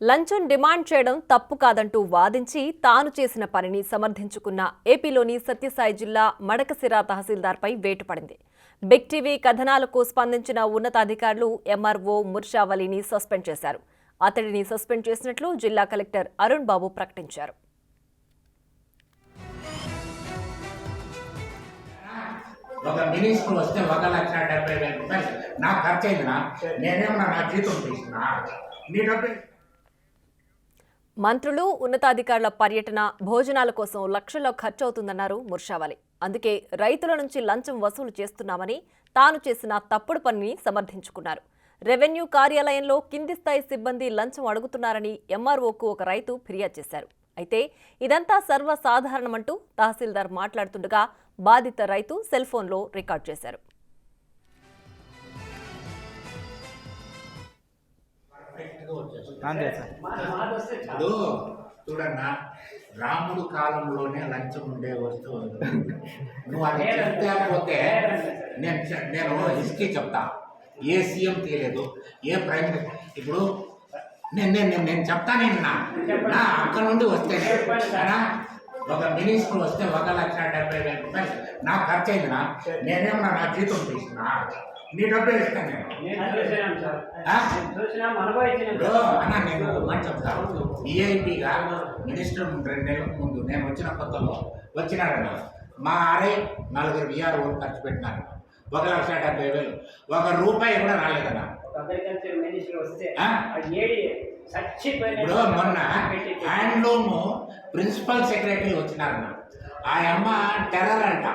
లంచం డిమాండ్ చేయడం తప్పు కాదంటూ వాదించి తాను చేసిన పనిని సమర్థించుకున్న ఏపీలోని సత్యసాయి జిల్లా మడకశిర తహసీల్దార్పై వేటు పడింది. బిగ్ టీవీ కథనాలకు స్పందించిన ఉన్నతాధికారులు ఎంఆర్ఓ ముర్షావలిని సస్పెండ్ చేశారు. అతడిని సస్పెండ్ చేసినట్లు జిల్లా కలెక్టర్ అరుణ్ బాబు ప్రకటించారు. ఒక మినిస్టర్ వస్తే 1,70,000 రూపాయలు నాకు ఖర్చు అయిందినా, నేనేమన్నా నా జీతం తీసుకున్నా నీ డబ్బే. మంత్రులు ఉన్నతాధికారుల పర్యటన భోజనాల కోసం లక్షల్లో ఖర్చవుతుందన్నారు ముర్షావలి. అందుకే రైతుల నుంచి లంచం వసూలు చేస్తున్నామని తాను చేసిన తప్పుడు పనిని సమర్థించుకున్నారు. రెవెన్యూ కార్యాలయంలో కింది స్థాయి సిబ్బంది లంచం అడుగుతున్నారని ఎంఆర్ఓకు ఒక రైతు ఫిర్యాదు చేశారు. అయితే ఇదంతా సర్వసాధారణమంటూ తహసీల్దార్ మాట్లాడుతుండగా బాధిత రైతు సెల్ ఫోన్లో రికార్డు చేశారు. ఇప్పుడు చూడన్నా, రాముడు కాలంలోనే లంచం ఉండే వస్తువు. నువ్వు అది చెప్తే నేను హిస్టరీ చెప్తా. ఏ సీఎం తీయలేదు, ఏ ప్రైమ్ మినిస్టర్. ఇప్పుడు నేను చెప్తానేనా, నా అక్కడ నుండి వస్తేనే ఒక మినిస్టర్ వస్తే 1,70,000 రూపాయలు నాకు ఖర్చు అయిందినా, నేనేమన్నా నా జీతం తీసుకున్నా నీ డబ్బే ఇస్తాను నేను. అన్నా నేను మాట చెప్తాను. ఈఐపీగా మినిస్టర్ 2 నెలల ముందు నేను వచ్చిన కొత్తలో వచ్చినాడన్నా, మా ఆర్ఐ 4 విఆర్ఓ ఖర్చు పెట్టినారు. 1,70,000 ₹1 కూడా రాలేదన్నా. ఇప్పుడు మొన్న హ్యాండ్లూమ్ ప్రిన్సిపల్ సెక్రటరీ వచ్చినారన్న. ఆ అమ్మ టెర్రర్ అంట,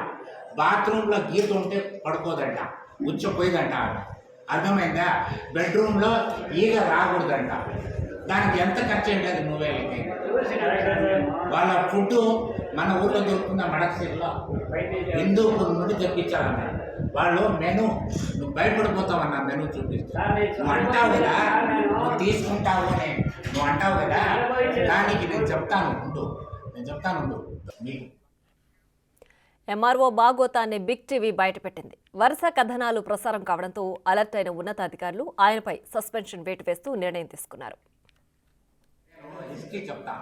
బాత్రూంలో గీత ఉంటే పడుకోదంట, ఉచ్చపోయిందంట. అర్థమైందా? బెడ్రూమ్లో ఈగ రాకూడదంట. దానికి ఎంత ఖర్చు అయింది అది 3000కి. వాళ్ళ ఫుడ్ మన ఊళ్ళో దొరుకుతుందా, మడకశిరలో హిందూపూర్ నుండి తెప్పించాలన్న. వాళ్ళు మెను నువ్వు భయపడిపోతావన్న, మెను చూపిస్తా. నువ్వు అంటావు కదా, నువ్వు తీసుకుంటావు అని నువ్వు అంటావు కదా, దానికి నేను చెప్తాను మీకు. ఎంఆర్ఓ బాగోతాన్ని బిగ్ టీవీ బయటపెట్టింది. వరుస కథనాలు ప్రసారం కావడంతో అలర్ట్ అయిన ఉన్నతాధికారులు ఆయనపై సస్పెన్షన్ వేటు వేస్తూ నిర్ణయం తీసుకున్నారు. చెప్తా.